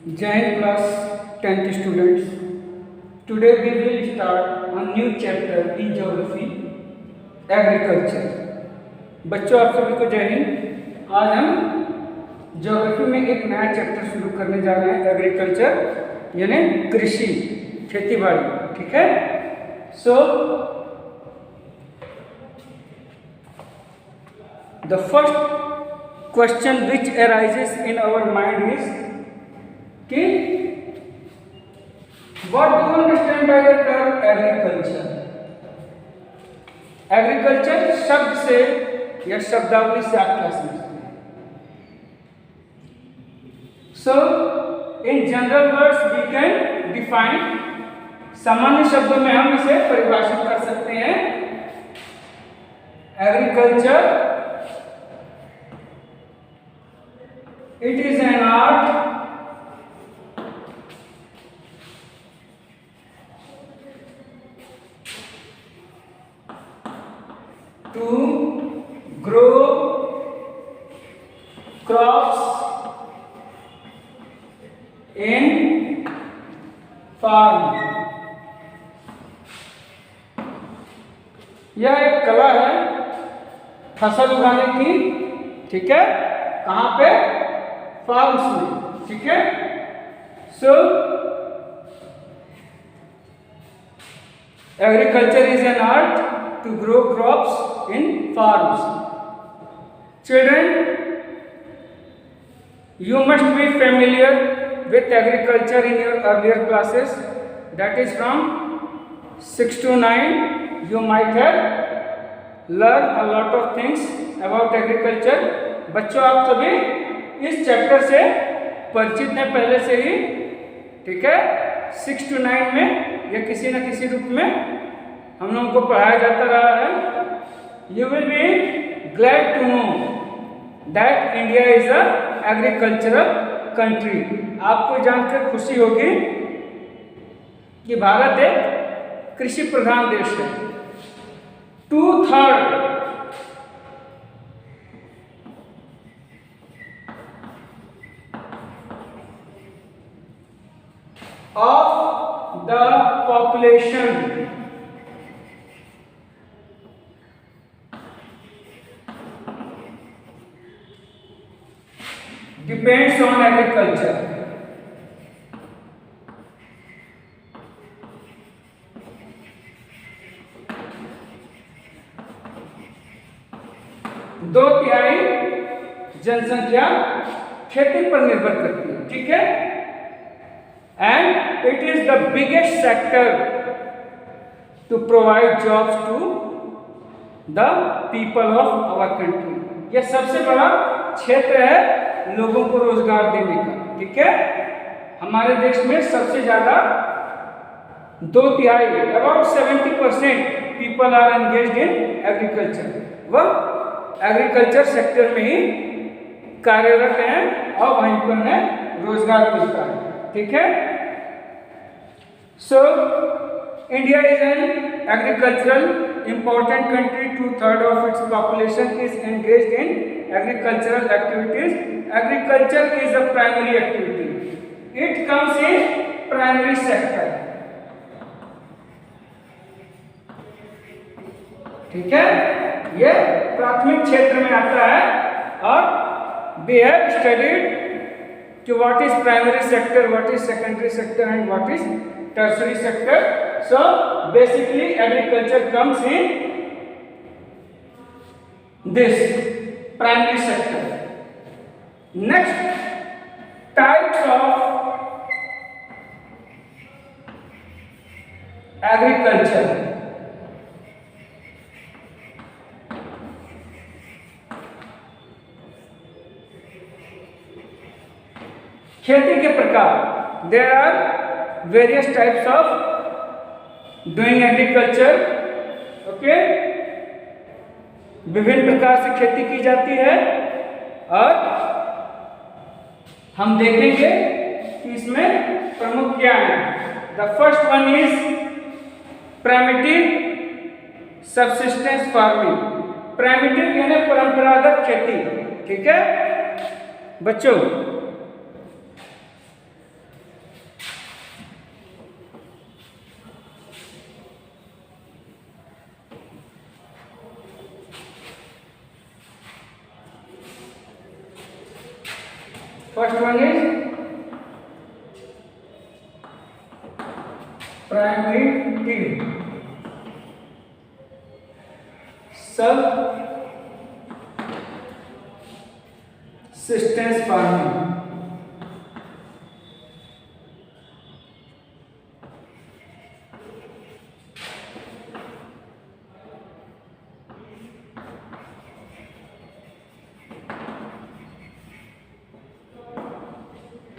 Giant class 10th students. Today we will start a new chapter in geography, agriculture. बच्चों आप सभी को जय हिंद। आज हम ज्योग्राफी में एक नया चैप्टर शुरू करने जा रहे हैं, एग्रीकल्चर यानी कृषि, खेती बाड़ी। ठीक है। So the first question which arises in our mind is कि what do you understand by the term agriculture? Agriculture शब्द से या शब्दावली से आप क्या समझते हैं? So in general words we can define, सामान्य शब्दों में हम इसे परिभाषित कर सकते हैं। Agriculture it is an art to grow crops in farm। यह एक कला है फसल उगाने की। ठीक है। कहाँ पे? फार्म्स में। ठीक है। सो agriculture is an art to grow crops in farms. Children, you must be familiar with agriculture in your earlier classes, that is from 6 to 9. You might have learned a lot of things about agriculture. बच्चों आप सभी इस chapter से परिचित हैं पहले से ही। ठीक है। 6 to 9 में या किसी न किसी रूप में हम लोगों को पढ़ाया जाता रहा है। You will be glad to know that India is a agricultural country. आपको जानकर खुशी होगी कि भारत एक कृषि प्रधान देश है। 2/3 of the population depends on agriculture। दो तिहाई जनसंख्या खेती पर निर्भर करती है। ठीक है। And it is the biggest sector to provide jobs to the people of our country. यह सबसे बड़ा क्षेत्र है लोगों को रोजगार देने का। ठीक है। हमारे देश में सबसे ज्यादा 2/3 about 70% people are engaged in agriculture. वह एग्रीकल्चर सेक्टर में ही कार्यरत हैं और वहीं पर उन्हें रोजगार मिलता है। ठीक है। So India is an agricultural important country। 2/3 of its population is engaged in agricultural activities। Agriculture is a primary activity, it comes in primary sector। ठीक है। यह प्राथमिक क्षेत्र में आता है और we have studied कि what is primary sector, what is secondary sector and what is tertiary sector। So basically agriculture comes in this primary sector। Next, types of agriculture। खेती के प्रकार। There are various types of doing agriculture। Okay. विभिन्न प्रकार से खेती की जाती है और हम देखेंगे कि इसमें प्रमुख क्या है। The first one is primitive subsistence farming. Primitive यानी परंपरागत खेती। ठीक है बच्चों। First one is primitive subsistence farming.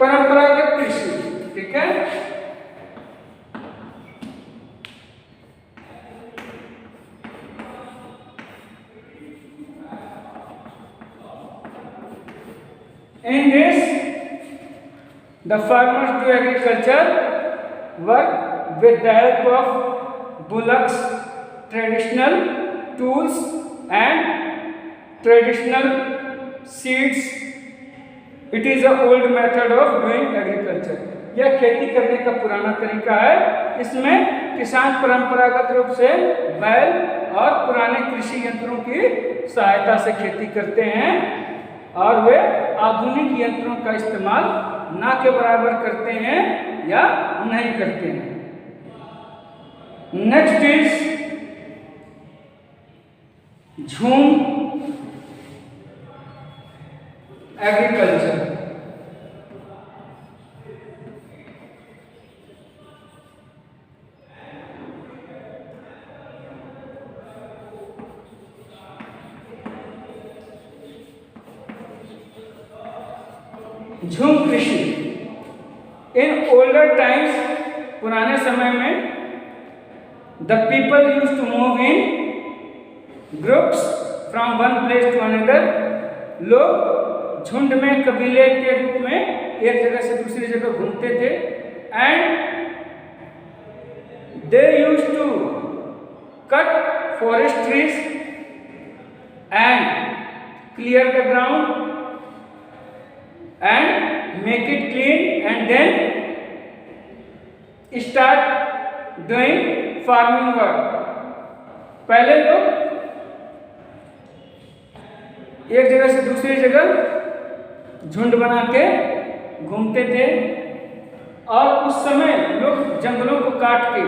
परंपरागत कृषि, ठीक है। In this, the farmers do agriculture work with the help of bullocks, traditional tools and traditional seeds. It is a old method of doing agriculture. यह खेती करने का पुराना तरीका है। इसमें किसान परंपरागत रूप से बैल और पुराने कृषि यंत्रों की सहायता से खेती करते हैं और वे आधुनिक यंत्रों का इस्तेमाल ना के बराबर करते हैं या नहीं करते हैं। Next is jhum agriculture. झूम कृषि। इन ओल्डर टाइम्स, पुराने समय में, the people use to move in groups from one place to another. लोग झुंड में, कबीले के रूप में एक जगह से दूसरी जगह घूमते थे। And they use to cut forest trees and clear the ground and make it clean and then start doing farming work. पहले लोग एक जगह से दूसरी जगह झुंड बना के घूमते थे और उस समय लोग जंगलों को काट के,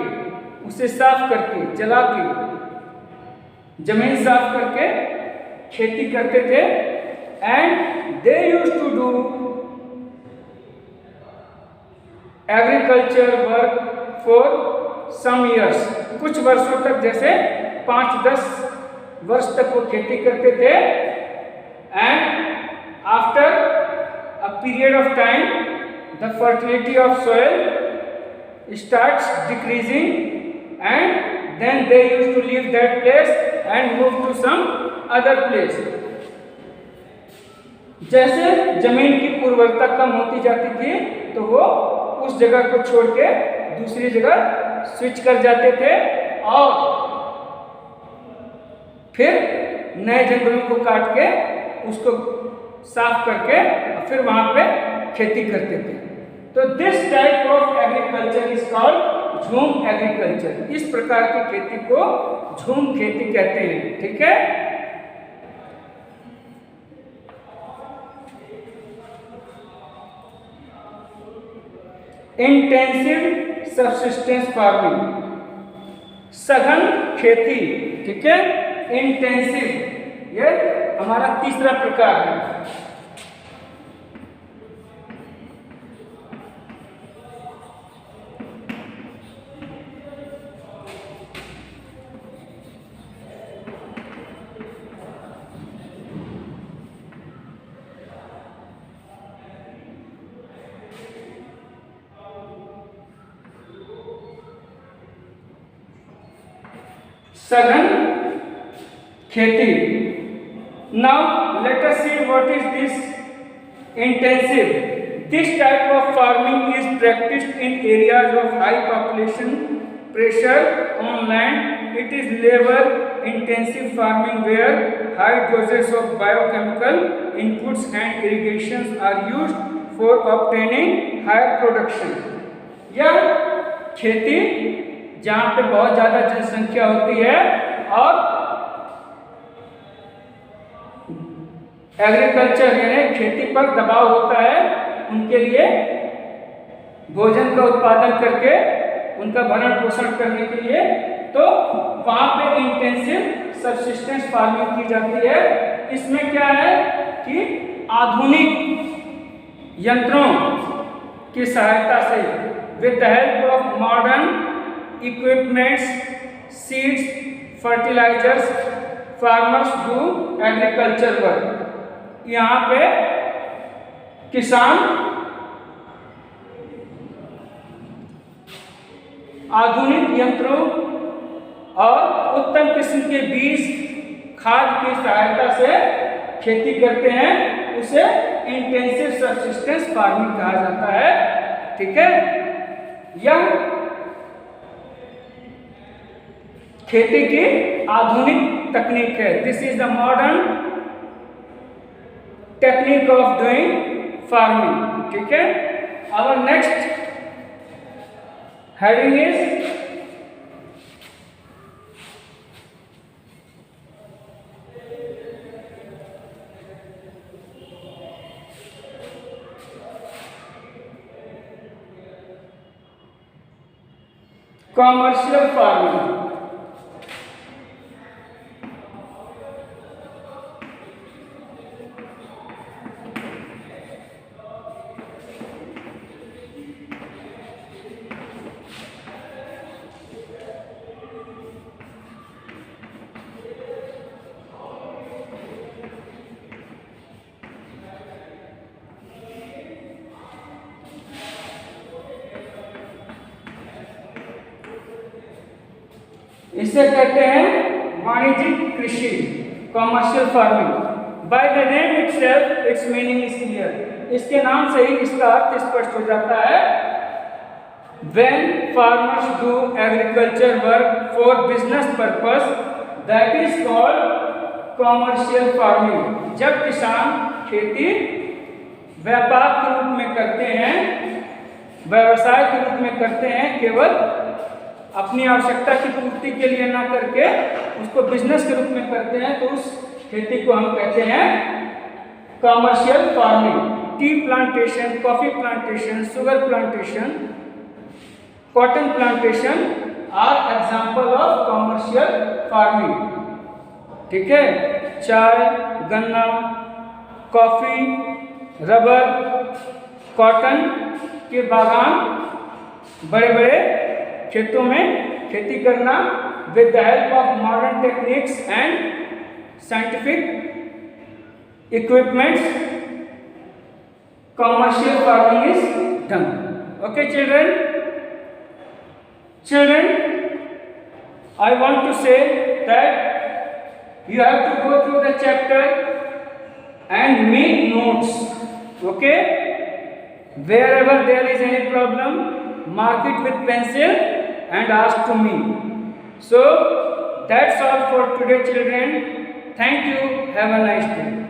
उसे साफ करके, जला के, जमीन साफ करके खेती करते थे। And they used to do agriculture work for some years. कुछ वर्षों तक, जैसे 5-10 वर्ष तक वो खेती करते थे। And after a period of time, the fertility of soil starts decreasing and then they used to leave that place and move to some other place. जैसे जमीन की उर्वरता कम होती जाती थी तो वो उस जगह को छोड़ के दूसरी जगह स्विच कर जाते थे और फिर नए जंगलों को काट के उसको साफ करके फिर वहां पे खेती करते थे। तो this type of agriculture is called झूम एग्रीकल्चर। इस प्रकार की खेती को झूम खेती कहते हैं, ठीक है। इंटेंसिव सबसिस्टेंस फार्मिंग, सघन खेती, ठीक है। इंटेंसिव, ये हमारा तीसरा प्रकार है। सघन खेती। Now let us see what is this intensive. This type of farming is practiced in areas of high population pressure on land. It is labor intensive farming where high doses of biochemical inputs and irrigations are used for obtaining higher production. यह खेती जहाँ पे बहुत ज़्यादा जनसंख्या होती है और एग्रीकल्चर यानी खेती पर दबाव होता है, उनके लिए भोजन का उत्पादन करके उनका भरण पोषण करने के लिए, तो वहाँ पे इंटेंसिव सबसिस्टेंस फार्मिंग की जाती है। इसमें क्या है कि आधुनिक यंत्रों की सहायता से with the help of modern equipments, seeds, fertilizers, farmers do agriculture work. यहाँ पे किसान आधुनिक यंत्रों और उत्तम किस्म के बीज, खाद की सहायता से खेती करते हैं, उसे इंटेंसिव सबसिस्टेंस फार्मिंग कहा जाता है। ठीक है, यह खेती की आधुनिक तकनीक है। This is the modern technique of doing farming. ठीक है, our next heading is commercial farming. इसे कहते हैं वाणिज्यिक कृषि, commercial farming. By the name itself its meaning is clear. इसके नाम से ही इसका अर्थ स्पष्ट हो जाता है। When farmers do agriculture work for business purpose, that is called commercial farming। जब किसान खेती व्यापार के रूप में करते हैं, व्यवसाय के रूप में करते हैं, केवल अपनी आवश्यकता की पूर्ति के लिए ना करके उसको बिजनेस के रूप में करते हैं, तो उस खेती को हम कहते हैं commercial farming. Tea plantation, coffee plantation, sugar plantation, cotton plantation are example of commercial farming. ठीक है, चाय, गन्ना, कॉफी, रबर, कॉटन के बागान, बड़े बड़े खेतों में खेती करना with the help of modern techniques and scientific equipments, commercial farming is done. Okay children, I want to say that you have to go through the chapter and make notes. Okay, wherever there is any problem, mark it with pencil and ask to me. So that's all for today children. Thank you. Have a nice day.